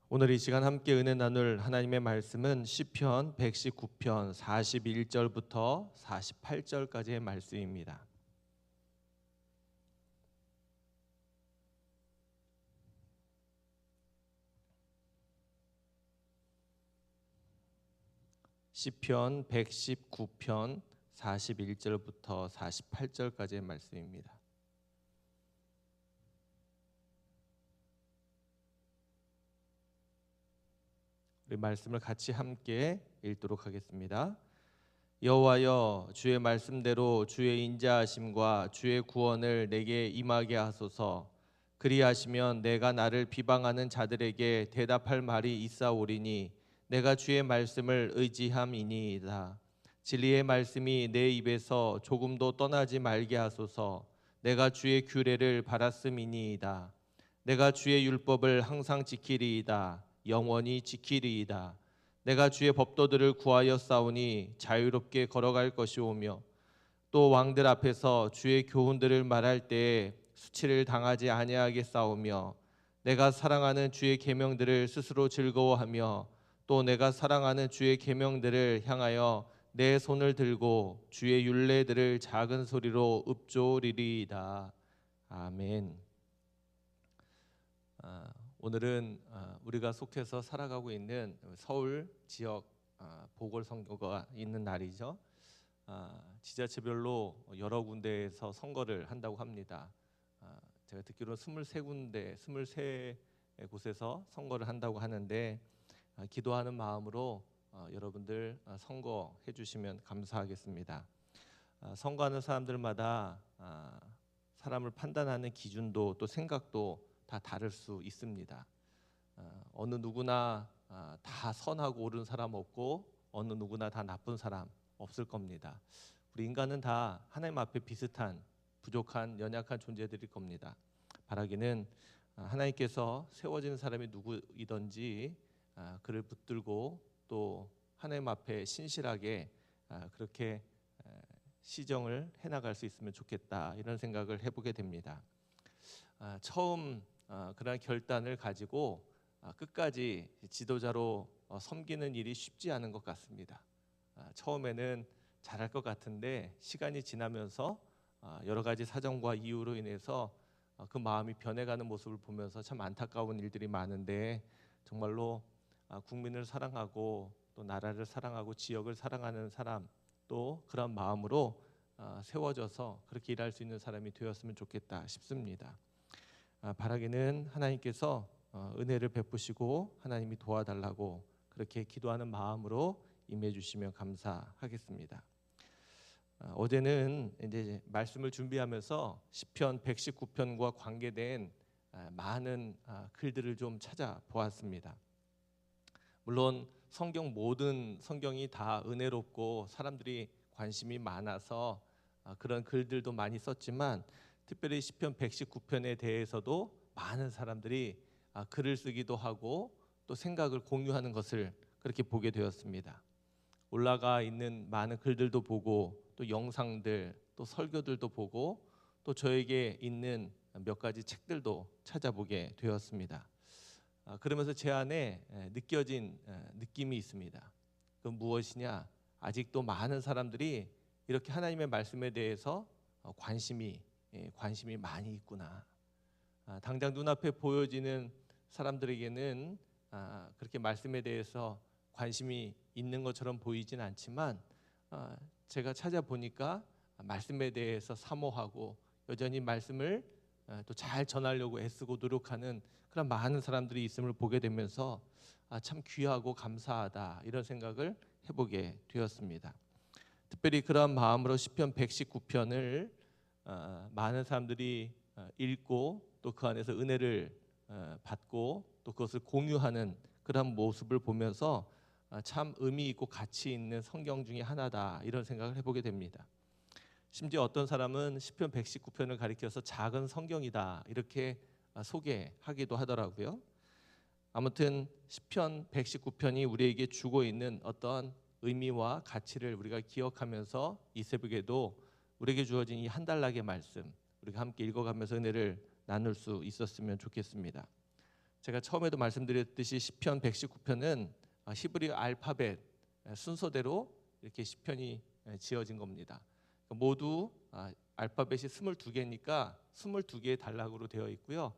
오늘 이 시간 함께 은혜 나눌 하나님의 말씀은 시편 119편 41절부터 48절까지의 말씀입니다. 시편 119편 41절부터 48절까지의 말씀입니다. 우리 말씀을 같이 함께 읽도록 하겠습니다. 여호와여, 주의 말씀대로 주의 인자하심과 주의 구원을 내게 임하게 하소서. 그리하시면 내가 나를 비방하는 자들에게 대답할 말이 있사오리니 내가 주의 말씀을 의지함이니이다. 진리의 말씀이 내 입에서 조금도 떠나지 말게 하소서. 내가 주의 규례를 바랐음이니이다. 내가 주의 율법을 항상 지키리이다. 영원히 지키리이다. 내가 주의 법도들을 구하여 싸우니 자유롭게 걸어갈 것이오며 또 왕들 앞에서 주의 교훈들을 말할 때에 수치를 당하지 아니하게 싸우며 내가 사랑하는 주의 계명들을 스스로 즐거워하며 또 내가 사랑하는 주의 계명들을 향하여 내 손을 들고 주의 율례들을 작은 소리로 읊조리리이다. 아멘. 오늘은 우리가 속해서 살아가고 있는 서울 지역 보궐선거가 있는 날이죠. 지자체별로 여러 군데에서 선거를 한다고 합니다. 제가 듣기로 23곳에서 선거를 한다고 하는데 기도하는 마음으로 여러분들 선거해 주시면 감사하겠습니다. 선거하는 사람들마다 사람을 판단하는 기준도 또 생각도 다 다를 수 있습니다. 어느 누구나 다 선하고 옳은 사람 없고 어느 누구나 다 나쁜 사람 없을 겁니다. 우리 인간은 다 하나님 앞에 비슷한 부족한 연약한 존재들일 겁니다. 바라기는 하나님께서 세워지는 사람이 누구이든지 그를 붙들고 또 하나님 앞에 신실하게 그렇게 시정을 해나갈 수 있으면 좋겠다, 이런 생각을 해보게 됩니다. 처음 그런 결단을 가지고 끝까지 지도자로 섬기는 일이 쉽지 않은 것 같습니다. 처음에는 잘할 것 같은데 시간이 지나면서 여러 가지 사정과 이유로 인해서 그 마음이 변해가는 모습을 보면서 참 안타까운 일들이 많은데, 정말로 국민을 사랑하고 또 나라를 사랑하고 지역을 사랑하는 사람, 또 그런 마음으로 세워져서 그렇게 일할 수 있는 사람이 되었으면 좋겠다 싶습니다. 바라기는 하나님께서 은혜를 베푸시고 하나님이 도와달라고 그렇게 기도하는 마음으로 임해 주시면 감사하겠습니다. 어제는 이제 말씀을 준비하면서 시편 119편과 관계된 많은 글들을 좀 찾아보았습니다. 물론 모든 성경이 다 은혜롭고 사람들이 관심이 많아서 그런 글들도 많이 썼지만, 특별히 시편 119편에 대해서도 많은 사람들이 글을 쓰기도 하고 또 생각을 공유하는 것을 그렇게 보게 되었습니다. 올라가 있는 많은 글들도 보고 또 영상들 또 설교들도 보고 또 저에게 있는 몇 가지 책들도 찾아보게 되었습니다. 그러면서 제 안에 느껴진 느낌이 있습니다. 그 무엇이냐? 아직도 많은 사람들이 이렇게 하나님의 말씀에 대해서 관심이 많이 있구나. 당장 눈앞에 보여지는 사람들에게는 그렇게 말씀에 대해서 관심이 있는 것처럼 보이진 않지만, 제가 찾아보니까 말씀에 대해서 사모하고 여전히 말씀을 또 잘 전하려고 애쓰고 노력하는 그런 많은 사람들이 있음을 보게 되면서 참 귀하고 감사하다, 이런 생각을 해보게 되었습니다. 특별히 그런 마음으로 시편 119편을 많은 사람들이 읽고 또 그 안에서 은혜를 받고 또 그것을 공유하는 그런 모습을 보면서 참 의미 있고 가치 있는 성경 중에 하나다, 이런 생각을 해보게 됩니다. 심지어 어떤 사람은 시편 119편을 가리켜서 작은 성경이다, 이렇게 소개하기도 하더라고요. 아무튼 시편 119편이 우리에게 주고 있는 어떤 의미와 가치를 우리가 기억하면서 이 새벽에도 우리에게 주어진 이 한 달락의 말씀 우리가 함께 읽어가면서 은혜를 나눌 수 있었으면 좋겠습니다. 제가 처음에도 말씀드렸듯이 시편 119편은 히브리 알파벳 순서대로 이렇게 시편이 지어진 겁니다. 모두 알파벳이 22개니까 22개의 단락으로 되어 있고요.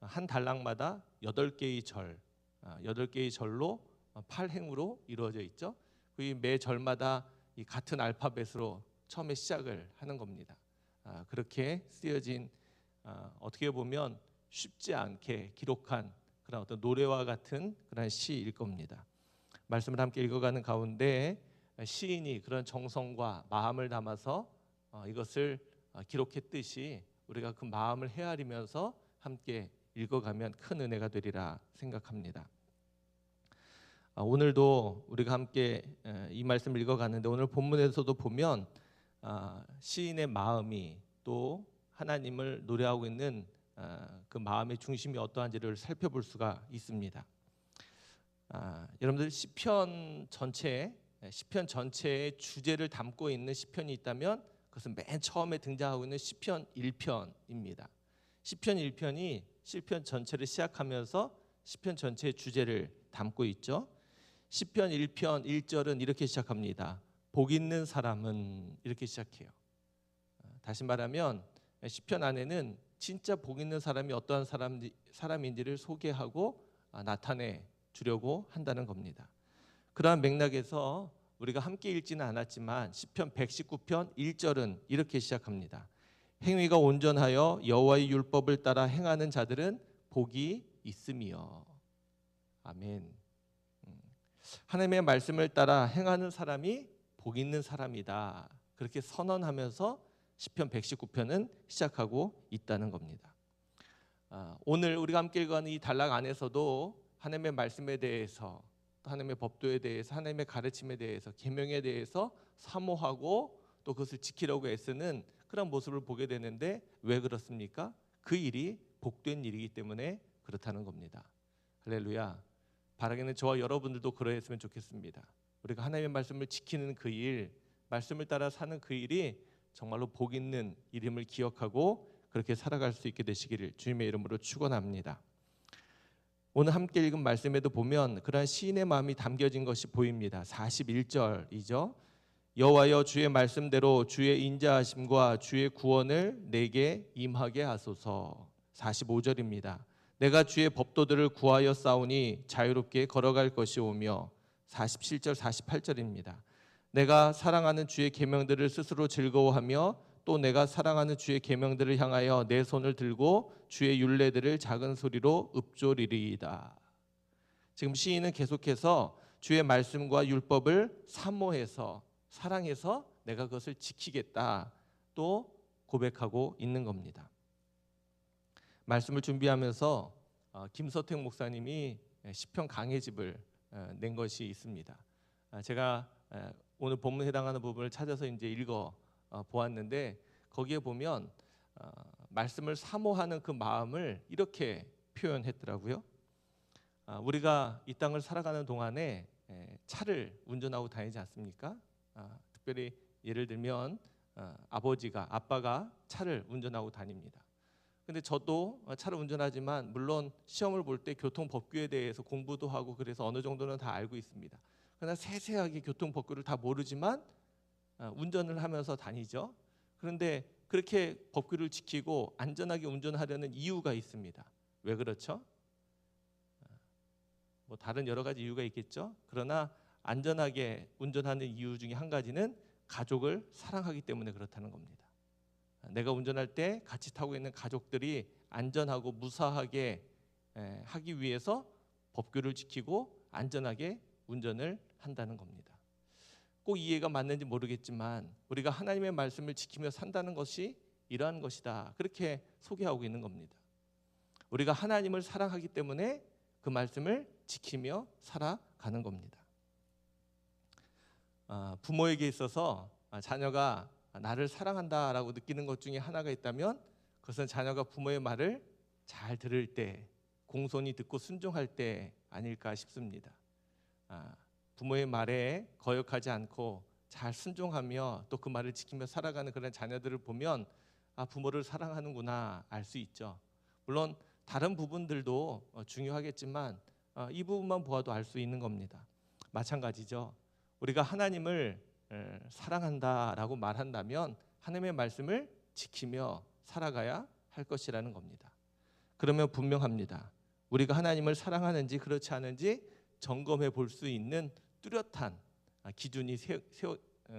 한 단락마다 8개의 절, 8개의 절로 8행으로 이루어져 있죠. 매 절마다 이 같은 알파벳으로 처음에 시작을 하는 겁니다. 그렇게 쓰여진 어떻게 보면 쉽지 않게 기록한 그런 어떤 노래와 같은 그런 시일 겁니다. 말씀을 함께 읽어가는 가운데 시인이 그런 정성과 마음을 담아서 이것을 기록했듯이 우리가 그 마음을 헤아리면서 함께 읽어가면 큰 은혜가 되리라 생각합니다. 오늘도 우리가 함께 이 말씀을 읽어가는데 오늘 본문에서도 보면 시인의 마음이 또 하나님을 노래하고 있는 그 마음의 중심이 어떠한지를 살펴볼 수가 있습니다. 여러분들 시편 전체의 주제를 담고 있는 시편이 있다면 그것은 맨 처음에 등장하고 있는 시편 1편입니다. 시편 1편이 시편 전체를 시작하면서 시편 전체의 주제를 담고 있죠. 시편 1편 1절은 이렇게 시작합니다. 복 있는 사람은 이렇게 시작해요. 다시 말하면 시편 안에는 진짜 복 있는 사람이 어떠한 사람인지를 소개하고 나타내 주려고 한다는 겁니다. 그러한 맥락에서 우리가 함께 읽지는 않았지만 시편 119편 1절은 이렇게 시작합니다. 행위가 온전하여 여호와의 율법을 따라 행하는 자들은 복이 있음이요. 아멘. 하나님의 말씀을 따라 행하는 사람이 복 있는 사람이다. 그렇게 선언하면서 시편 119편은 시작하고 있다는 겁니다. 오늘 우리가 함께 읽어가는 이 단락 안에서도 하나님의 말씀에 대해서, 하나님의 법도에 대해서, 하나님의 가르침에 대해서, 계명에 대해서 사모하고 또 그것을 지키려고 애쓰는 그런 모습을 보게 되는데 왜 그렇습니까? 그 일이 복된 일이기 때문에 그렇다는 겁니다. 할렐루야. 바라기는 저와 여러분들도 그러했으면 좋겠습니다. 우리가 하나님의 말씀을 지키는 그 일, 말씀을 따라 사는 그 일이 정말로 복 있는 이름을 기억하고 그렇게 살아갈 수 있게 되시기를 주님의 이름으로 축원합니다. 오늘 함께 읽은 말씀에도 보면 그러한 시인의 마음이 담겨진 것이 보입니다. 41절이죠. 여호와여 주의 말씀대로 주의 인자하심과 주의 구원을 내게 임하게 하소서. 45절입니다. 내가 주의 법도들을 구하여 싸우니 자유롭게 걸어갈 것이오며. 47절 48절입니다. 내가 사랑하는 주의 계명들을 스스로 즐거워하며 또 내가 사랑하는 주의 계명들을 향하여 내 손을 들고 주의 율례들을 작은 소리로 읊조리리이다. 지금 시인은 계속해서 주의 말씀과 율법을 사모해서 사랑해서 내가 그것을 지키겠다 또 고백하고 있는 겁니다. 말씀을 준비하면서 김서택 목사님이 시편 강해집을 낸 것이 있습니다. 제가 오늘 본문에 해당하는 부분을 찾아서 이제 읽어 보았는데 거기에 보면 말씀을 사모하는 그 마음을 이렇게 표현했더라고요. 우리가 이 땅을 살아가는 동안에 차를 운전하고 다니지 않습니까? 특별히 예를 들면 아빠가 차를 운전하고 다닙니다. 근데 저도 차를 운전하지만 물론 시험을 볼 때 교통 법규에 대해서 공부도 하고 그래서 어느 정도는 다 알고 있습니다. 그러나 세세하게 교통 법규를 다 모르지만 운전을 하면서 다니죠. 그런데 그렇게 법규를 지키고 안전하게 운전하려는 이유가 있습니다. 왜 그렇죠? 뭐 다른 여러 가지 이유가 있겠죠. 그러나 안전하게 운전하는 이유 중에 한 가지는 가족을 사랑하기 때문에 그렇다는 겁니다. 내가 운전할 때 같이 타고 있는 가족들이 안전하고 무사하게 하기 위해서 법규를 지키고 안전하게 운전을 한다는 겁니다. 꼭 이해가 맞는지 모르겠지만 우리가 하나님의 말씀을 지키며 산다는 것이 이러한 것이다. 그렇게 소개하고 있는 겁니다. 우리가 하나님을 사랑하기 때문에 그 말씀을 지키며 살아가는 겁니다. 부모에게 있어서 자녀가 나를 사랑한다라고 느끼는 것 중에 하나가 있다면 그것은 자녀가 부모의 말을 잘 들을 때, 공손히 듣고 순종할 때 아닐까 싶습니다. 부모의 말에 거역하지 않고 잘 순종하며 또 그 말을 지키며 살아가는 그런 자녀들을 보면 부모를 사랑하는구나 알 수 있죠. 물론 다른 부분들도 중요하겠지만 이 부분만 보아도 알 수 있는 겁니다. 마찬가지죠. 우리가 하나님을 사랑한다라고 말한다면 하나님의 말씀을 지키며 살아가야 할 것이라는 겁니다. 그러면 분명합니다. 우리가 하나님을 사랑하는지 그렇지 않은지 점검해 볼 수 있는 뚜렷한 기준이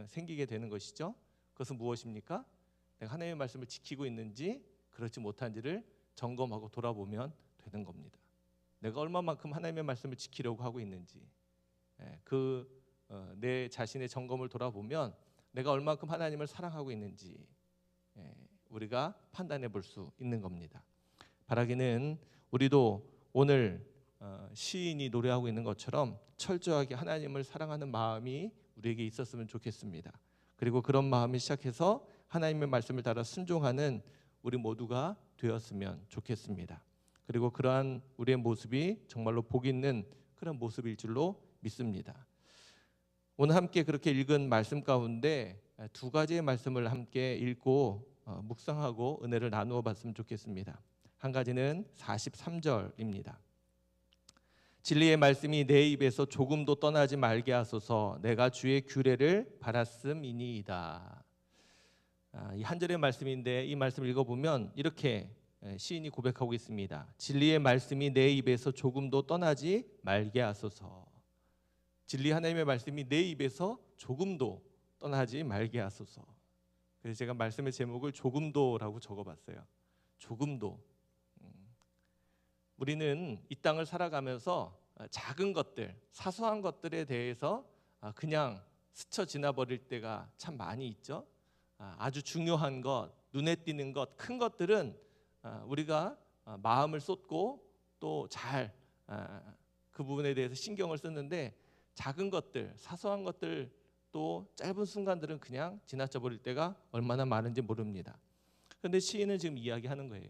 생기게 되는 것이죠. 그것은 무엇입니까? 내가 하나님의 말씀을 지키고 있는지 그렇지 못한지를 점검하고 돌아보면 되는 겁니다. 내가 얼마만큼 하나님의 말씀을 지키려고 하고 있는지 내 자신의 점검을 돌아보면 내가 얼마만큼 하나님을 사랑하고 있는지 우리가 판단해 볼 수 있는 겁니다. 바라기는 우리도 오늘 시인이 노래하고 있는 것처럼 철저하게 하나님을 사랑하는 마음이 우리에게 있었으면 좋겠습니다. 그리고 그런 마음이 시작해서 하나님의 말씀을 따라 순종하는 우리 모두가 되었으면 좋겠습니다. 그리고 그러한 우리의 모습이 정말로 복 있는 그런 모습일 줄로 믿습니다. 오늘 함께 그렇게 읽은 말씀 가운데 두 가지의 말씀을 함께 읽고 묵상하고 은혜를 나누어 봤으면 좋겠습니다. 한 가지는 43절입니다. 진리의 말씀이 내 입에서 조금도 떠나지 말게 하소서. 내가 주의 규례를 바랐음이니이다. 이 한 절의 말씀인데 이 말씀을 읽어보면 이렇게 시인이 고백하고 있습니다. 진리의 말씀이 내 입에서 조금도 떠나지 말게 하소서. 진리 하나님의 말씀이 내 입에서 조금도 떠나지 말게 하소서. 그래서 제가 말씀의 제목을 조금도라고 적어봤어요. 조금도. 우리는 이 땅을 살아가면서 작은 것들, 사소한 것들에 대해서 그냥 스쳐 지나버릴 때가 참 많이 있죠. 아주 중요한 것, 눈에 띄는 것, 큰 것들은 우리가 마음을 쏟고 또 잘 그 부분에 대해서 신경을 쓰는데 작은 것들, 사소한 것들 또 짧은 순간들은 그냥 지나쳐 버릴 때가 얼마나 많은지 모릅니다. 그런데 시인은 지금 이야기하는 거예요.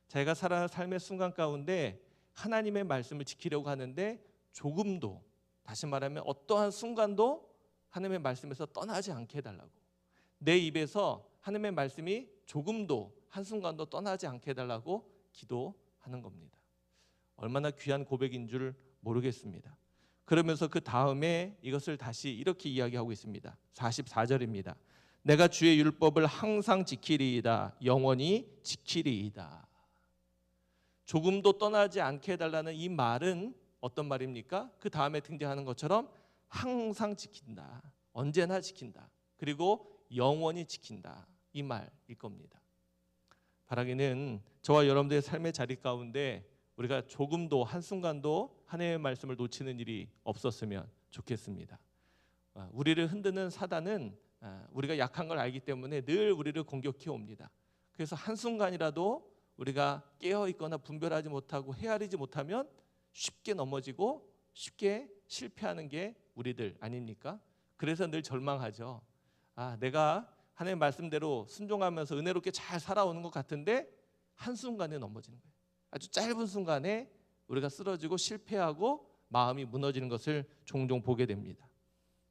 자기가 살아가는 삶의 순간 가운데 하나님의 말씀을 지키려고 하는데 조금도, 다시 말하면 어떠한 순간도 하나님의 말씀에서 떠나지 않게 해달라고, 내 입에서 하나님의 말씀이 조금도 한순간도 떠나지 않게 해달라고 기도하는 겁니다. 얼마나 귀한 고백인 줄 모르겠습니다. 그러면서 그 다음에 이것을 다시 이렇게 이야기하고 있습니다. 44절입니다. 내가 주의 율법을 항상 지키리이다. 영원히 지키리이다. 조금도 떠나지 않게 해달라는 이 말은 어떤 말입니까? 그 다음에 등장하는 것처럼 항상 지킨다. 언제나 지킨다. 그리고 영원히 지킨다. 이 말일 겁니다. 바라기는 저와 여러분들의 삶의 자리 가운데 우리가 조금도 한순간도 하나님의 말씀을 놓치는 일이 없었으면 좋겠습니다. 우리를 흔드는 사단은 우리가 약한 걸 알기 때문에 늘 우리를 공격해 옵니다. 그래서 한순간이라도 우리가 깨어있거나 분별하지 못하고 헤아리지 못하면 쉽게 넘어지고 쉽게 실패하는 게 우리들 아닙니까? 그래서 늘 절망하죠. 내가 하나님의 말씀대로 순종하면서 은혜롭게 잘 살아오는 것 같은데 한순간에 넘어지는 거예요. 아주 짧은 순간에 우리가 쓰러지고 실패하고 마음이 무너지는 것을 종종 보게 됩니다.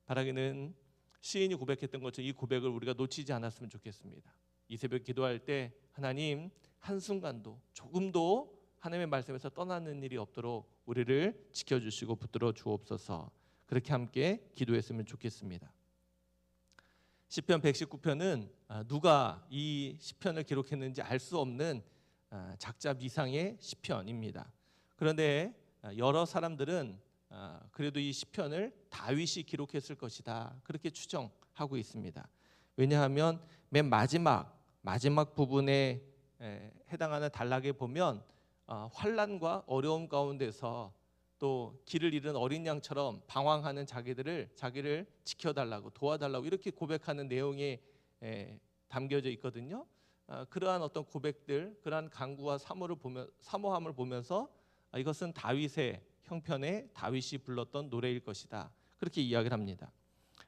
바라기는 시인이 고백했던 것처럼 이 고백을 우리가 놓치지 않았으면 좋겠습니다. 이 새벽 기도할 때 하나님, 한순간도 조금도 하나님의 말씀에서 떠나는 일이 없도록 우리를 지켜주시고 붙들어 주옵소서. 그렇게 함께 기도했으면 좋겠습니다. 시편 119편은 누가 이 시편을 기록했는지 알 수 없는 작자 미상의 시편입니다. 그런데 여러 사람들은 그래도 이 시편을 다윗이 기록했을 것이다, 그렇게 추정하고 있습니다. 왜냐하면 맨 마지막 부분에 해당하는 단락에 보면 환난과 어려움 가운데서 또 길을 잃은 어린 양처럼 방황하는 자기를 지켜달라고, 도와달라고 이렇게 고백하는 내용이 담겨져 있거든요. 그러한 어떤 고백들, 그러한 간구와 사모함을 보면서 이것은 다윗의 형편에 다윗이 불렀던 노래일 것이다, 그렇게 이야기를 합니다.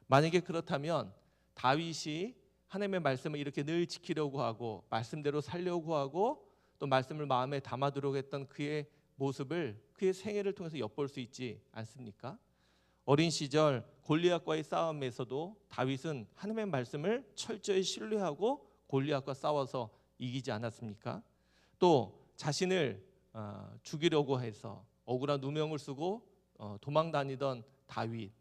만약에 그렇다면 다윗이 하나님의 말씀을 이렇게 늘 지키려고 하고 말씀대로 살려고 하고 또 말씀을 마음에 담아두려고 했던 그의 모습을, 그의 생애를 통해서 엿볼 수 있지 않습니까? 어린 시절 골리앗과의 싸움에서도 다윗은 하나님의 말씀을 철저히 신뢰하고 골리앗과 싸워서 이기지 않았습니까? 또 자신을 죽이려고 해서 억울한 누명을 쓰고 도망 다니던 다윗,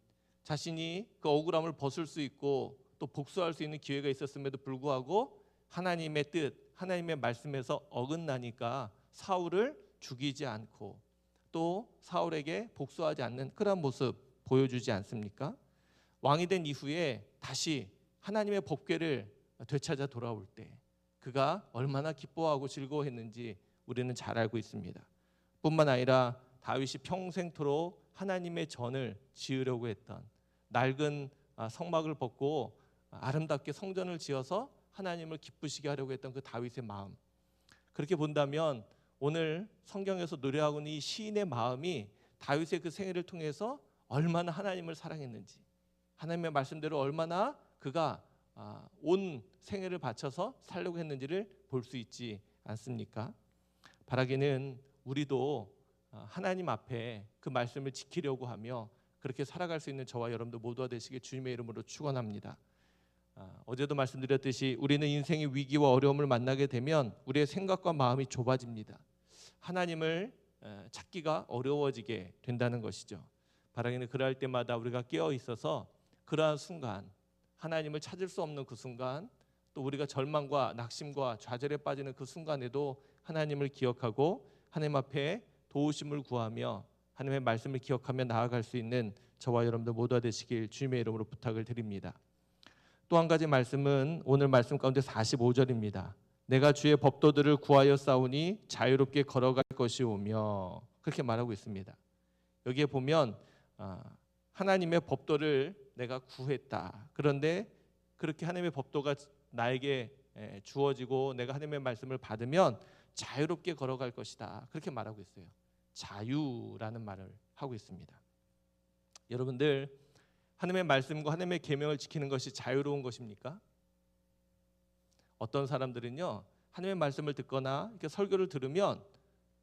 자신이 그 억울함을 벗을 수 있고 또 복수할 수 있는 기회가 있었음에도 불구하고 하나님의 뜻, 하나님의 말씀에서 어긋나니까 사울을 죽이지 않고 또 사울에게 복수하지 않는 그런 모습 보여주지 않습니까? 왕이 된 이후에 다시 하나님의 법궤를 되찾아 돌아올 때 그가 얼마나 기뻐하고 즐거워했는지 우리는 잘 알고 있습니다. 뿐만 아니라 다윗이 평생토록 하나님의 전을 지으려고 했던, 낡은 성막을 벗고 아름답게 성전을 지어서 하나님을 기쁘시게 하려고 했던 그 다윗의 마음, 그렇게 본다면 오늘 성경에서 노래하고 있는 이 시인의 마음이 다윗의 그 생애를 통해서 얼마나 하나님을 사랑했는지, 하나님의 말씀대로 얼마나 그가 온 생애를 바쳐서 살려고 했는지를 볼 수 있지 않습니까? 바라기는 우리도 하나님 앞에 그 말씀을 지키려고 하며 그렇게 살아갈 수 있는 저와 여러분들 모두가 되시길 주님의 이름으로 축원합니다. 어제도 말씀드렸듯이 우리는 인생의 위기와 어려움을 만나게 되면 우리의 생각과 마음이 좁아집니다. 하나님을 찾기가 어려워지게 된다는 것이죠. 바라기는 그럴 때마다 우리가 깨어 있어서 그러한 순간, 하나님을 찾을 수 없는 그 순간, 또 우리가 절망과 낙심과 좌절에 빠지는 그 순간에도 하나님을 기억하고 하나님 앞에 도우심을 구하며 하나님의 말씀을 기억하며 나아갈 수 있는 저와 여러분들 모두가 되시길 주님의 이름으로 부탁을 드립니다. 또 한 가지 말씀은 오늘 말씀 가운데 45절입니다. 내가 주의 법도들을 구하여 싸우니 자유롭게 걸어갈 것이오며, 그렇게 말하고 있습니다. 여기에 보면 하나님의 법도를 내가 구했다. 그런데 그렇게 하나님의 법도가 나에게 주어지고 내가 하나님의 말씀을 받으면 자유롭게 걸어갈 것이다. 그렇게 말하고 있어요. 자유라는 말을 하고 있습니다. 여러분들, 하나님의 말씀과 하나님의 계명을 지키는 것이 자유로운 것입니까? 어떤 사람들은요, 하나님의 말씀을 듣거나 이렇게 설교를 들으면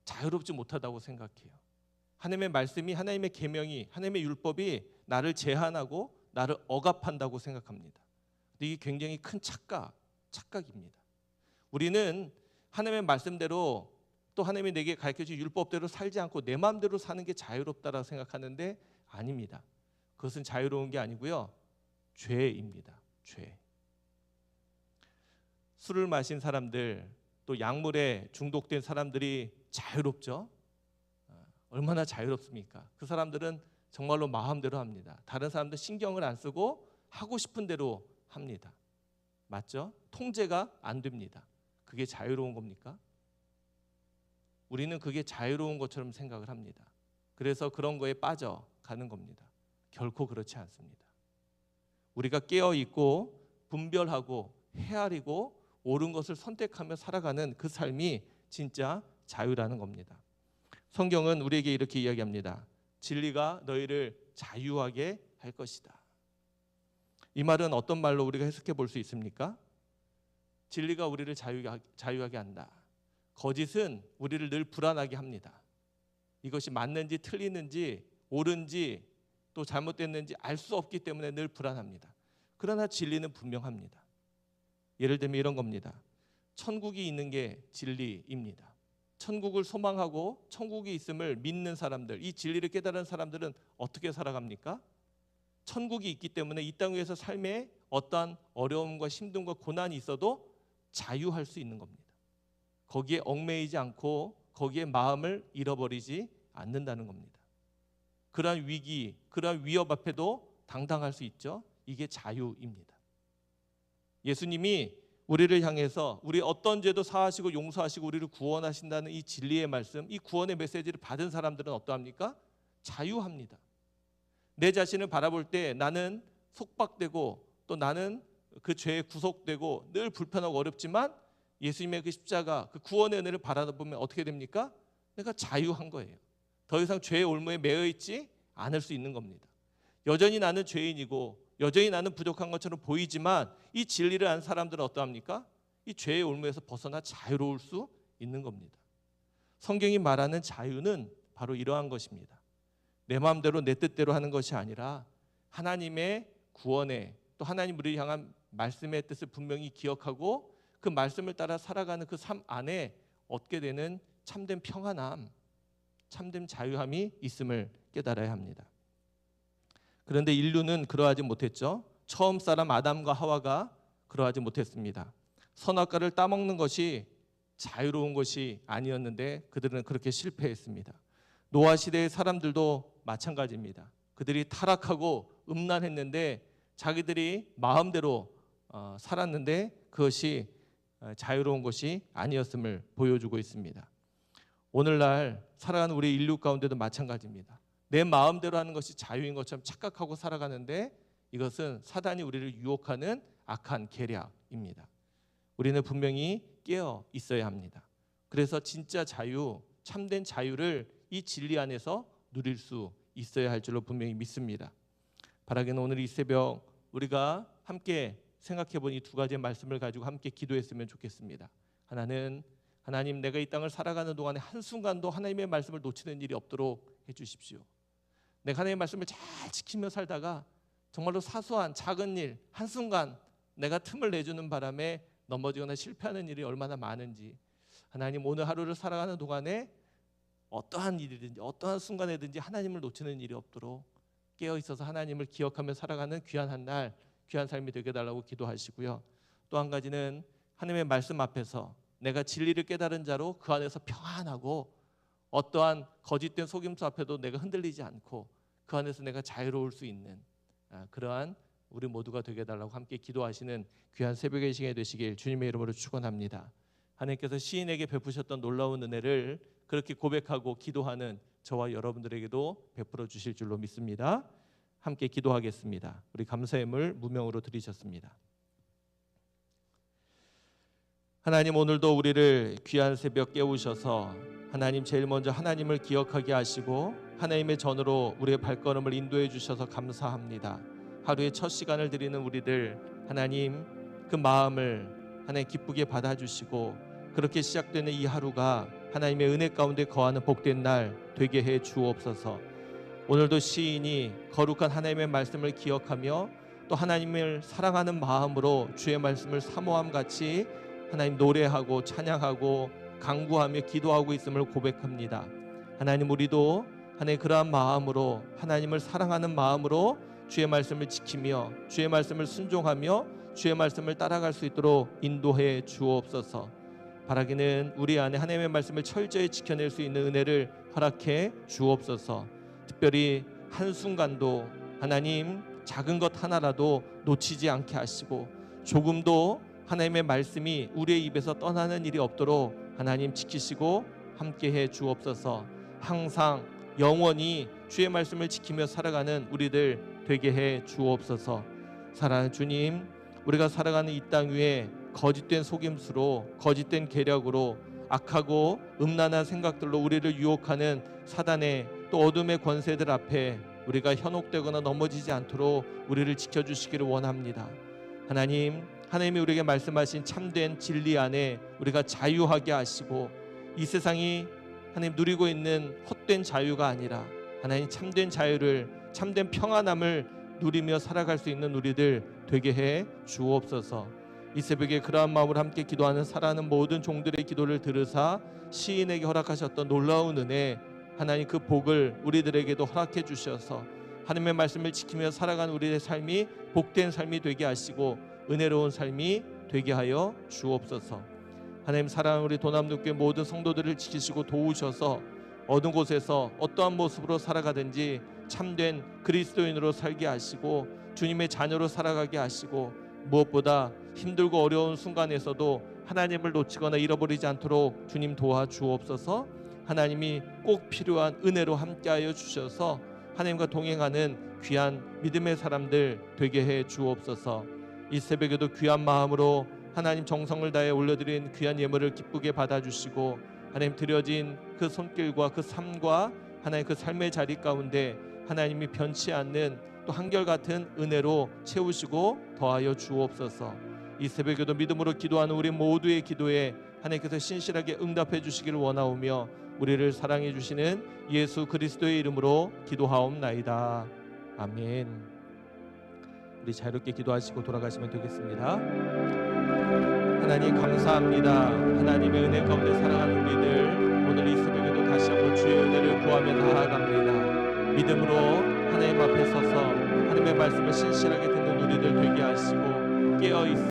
자유롭지 못하다고 생각해요. 하나님의 말씀이, 하나님의 계명이, 하나님의 율법이 나를 제한하고 나를 억압한다고 생각합니다. 근데 이게 굉장히 큰 착각입니다. 우리는 하나님의 말씀대로 또 하나님이 내게 가르쳐준 율법대로 살지 않고 내 마음대로 사는 게 자유롭다라고 생각하는데 아닙니다. 그것은 자유로운 게 아니고요, 죄입니다. 죄. 술을 마신 사람들, 또 약물에 중독된 사람들이 자유롭죠? 얼마나 자유롭습니까? 그 사람들은 정말로 마음대로 합니다. 다른 사람들 신경을 안 쓰고 하고 싶은 대로 합니다. 맞죠? 통제가 안 됩니다. 그게 자유로운 겁니까? 우리는 그게 자유로운 것처럼 생각을 합니다. 그래서 그런 거에 빠져가는 겁니다. 결코 그렇지 않습니다. 우리가 깨어있고 분별하고 헤아리고 옳은 것을 선택하며 살아가는 그 삶이 진짜 자유라는 겁니다. 성경은 우리에게 이렇게 이야기합니다. 진리가 너희를 자유하게 할 것이다. 이 말은 어떤 말로 우리가 해석해 볼 수 있습니까? 진리가 우리를 자유하게 한다. 거짓은 우리를 늘 불안하게 합니다. 이것이 맞는지 틀리는지 옳은지 또 잘못됐는지 알 수 없기 때문에 늘 불안합니다. 그러나 진리는 분명합니다. 예를 들면 이런 겁니다. 천국이 있는 게 진리입니다. 천국을 소망하고 천국이 있음을 믿는 사람들, 이 진리를 깨달은 사람들은 어떻게 살아갑니까? 천국이 있기 때문에 이 땅 위에서 삶에 어떠한 어려움과 힘듦과 고난이 있어도 자유할 수 있는 겁니다. 거기에 얽매이지 않고 거기에 마음을 잃어버리지 않는다는 겁니다. 그러한 위기, 그러한 위협 앞에도 당당할 수 있죠. 이게 자유입니다. 예수님이 우리를 향해서 우리 어떤 죄도 사하시고 용서하시고 우리를 구원하신다는 이 진리의 말씀, 이 구원의 메시지를 받은 사람들은 어떠합니까? 자유합니다. 내 자신을 바라볼 때 나는 속박되고 또 나는 그 죄에 구속되고 늘 불편하고 어렵지만 예수님의 그 십자가, 그 구원의 은혜를 바라보면 어떻게 됩니까? 내가 자유한 거예요. 더 이상 죄의 올무에 매여 있지 않을 수 있는 겁니다. 여전히 나는 죄인이고 여전히 나는 부족한 것처럼 보이지만 이 진리를 아는 사람들은 어떠합니까? 이 죄의 올무에서 벗어나 자유로울 수 있는 겁니다. 성경이 말하는 자유는 바로 이러한 것입니다. 내 마음대로 내 뜻대로 하는 것이 아니라 하나님의 구원에 또 하나님 우리를 향한 말씀의 뜻을 분명히 기억하고 그 말씀을 따라 살아가는 그 삶 안에 얻게 되는 참된 평안함, 참된 자유함이 있음을 깨달아야 합니다. 그런데 인류는 그러하지 못했죠. 처음 사람 아담과 하와가 그러하지 못했습니다. 선악과를 따먹는 것이 자유로운 것이 아니었는데 그들은 그렇게 실패했습니다. 노아 시대의 사람들도 마찬가지입니다. 그들이 타락하고 음란했는데 자기들이 마음대로 살았는데 그것이 자유로운 것이 아니었음을 보여주고 있습니다. 오늘날 살아가는 우리 인류 가운데도 마찬가지입니다. 내 마음대로 하는 것이 자유인 것처럼 착각하고 살아가는데 이것은 사단이 우리를 유혹하는 악한 계략입니다. 우리는 분명히 깨어 있어야 합니다. 그래서 진짜 자유, 참된 자유를 이 진리 안에서 누릴 수 있어야 할 줄로 분명히 믿습니다. 바라기는 오늘 이 새벽 우리가 함께 생각해본 이 두 가지의 말씀을 가지고 함께 기도했으면 좋겠습니다. 하나는 하나님, 내가 이 땅을 살아가는 동안에 한순간도 하나님의 말씀을 놓치는 일이 없도록 해주십시오. 내가 하나님의 말씀을 잘 지키며 살다가 정말로 사소한 작은 일 한순간 내가 틈을 내주는 바람에 넘어지거나 실패하는 일이 얼마나 많은지, 하나님 오늘 하루를 살아가는 동안에 어떠한 일이든지 어떠한 순간에든지 하나님을 놓치는 일이 없도록 깨어 있어서 하나님을 기억하며 살아가는 귀한 한 날, 귀한 삶이 되게 해달라고 기도하시고요. 또 한 가지는 하나님의 말씀 앞에서 내가 진리를 깨달은 자로 그 안에서 평안하고 어떠한 거짓된 속임수 앞에도 내가 흔들리지 않고 그 안에서 내가 자유로울 수 있는 그러한 우리 모두가 되게 해달라고 함께 기도하시는 귀한 새벽의 시간이 되시길 주님의 이름으로 축원합니다. 하나님께서 시인에게 베푸셨던 놀라운 은혜를 그렇게 고백하고 기도하는 저와 여러분들에게도 베풀어 주실 줄로 믿습니다. 함께 기도하겠습니다. 우리 감사의 물 무명으로 드리셨습니다. 하나님, 오늘도 우리를 귀한 새벽 깨우셔서 하나님 제일 먼저 하나님을 기억하게 하시고 하나님의 전으로 우리의 발걸음을 인도해 주셔서 감사합니다. 하루의 첫 시간을 드리는 우리들, 하나님 그 마음을 하나님 기쁘게 받아주시고 그렇게 시작되는 이 하루가 하나님의 은혜 가운데 거하는 복된 날 되게 해 주옵소서. 오늘도 시인이 거룩한 하나님의 말씀을 기억하며 또 하나님을 사랑하는 마음으로 주의 말씀을 사모함 같이 하나님 노래하고 찬양하고 간구하며 기도하고 있음을 고백합니다. 하나님, 우리도 하나님 그러한 마음으로 하나님을 사랑하는 마음으로 주의 말씀을 지키며 주의 말씀을 순종하며 주의 말씀을 따라갈 수 있도록 인도해 주옵소서. 바라기는 우리 안에 하나님의 말씀을 철저히 지켜낼 수 있는 은혜를 허락해 주옵소서. 특별히 한순간도 하나님 작은 것 하나라도 놓치지 않게 하시고 조금도 하나님의 말씀이 우리의 입에서 떠나는 일이 없도록 하나님 지키시고 함께해 주옵소서. 항상 영원히 주의 말씀을 지키며 살아가는 우리들 되게 해 주옵소서. 사랑하는 주님, 우리가 살아가는 이 땅 위에 거짓된 속임수로 거짓된 계략으로 악하고 음란한 생각들로 우리를 유혹하는 사단의 또 어둠의 권세들 앞에 우리가 현혹되거나 넘어지지 않도록 우리를 지켜주시기를 원합니다. 하나님이 우리에게 말씀하신 참된 진리 안에 우리가 자유하게 하시고 이 세상이 하나님 누리고 있는 헛된 자유가 아니라 하나님 참된 자유를, 참된 평안함을 누리며 살아갈 수 있는 우리들 되게 해 주옵소서. 이 새벽에 그러한 마음으로 함께 기도하는 사랑하는 모든 종들의 기도를 들으사 시인에게 허락하셨던 놀라운 은혜, 하나님 그 복을 우리들에게도 허락해 주셔서 하나님의 말씀을 지키며 살아가는 우리의 삶이 복된 삶이 되게 하시고 은혜로운 삶이 되게 하여 주옵소서. 하나님, 사랑하는 우리 도남교회 모든 성도들을 지키시고 도우셔서 어느 곳에서 어떠한 모습으로 살아가든지 참된 그리스도인으로 살게 하시고 주님의 자녀로 살아가게 하시고 무엇보다 힘들고 어려운 순간에서도 하나님을 놓치거나 잃어버리지 않도록 주님 도와주옵소서. 하나님이 꼭 필요한 은혜로 함께하여 주셔서 하나님과 동행하는 귀한 믿음의 사람들 되게 해 주옵소서. 이 새벽에도 귀한 마음으로 하나님 정성을 다해 올려드린 귀한 예물을 기쁘게 받아주시고 하나님 드려진 그 손길과 그 삶과 하나님 그 삶의 자리 가운데 하나님이 변치 않는 또 한결같은 은혜로 채우시고 더하여 주옵소서. 이 새벽에도 믿음으로 기도하는 우리 모두의 기도에 하나님께서 신실하게 응답해 주시기를 원하오며 우리를 사랑해 주시는 예수 그리스도의 이름으로 기도하옵나이다. 아멘. 우리 자유롭게 기도하시고 돌아가시면 되겠습니다. 하나님 감사합니다. 하나님의 은혜 가운데 살아가는 우리들 오늘 이 새벽에도 다시 한번 주의 은혜를 구하며 나아갑니다. 믿음으로 하나님 앞에 서서 하나님의 말씀을 신실하게 듣는 우리들 되게 하시고 깨어 있어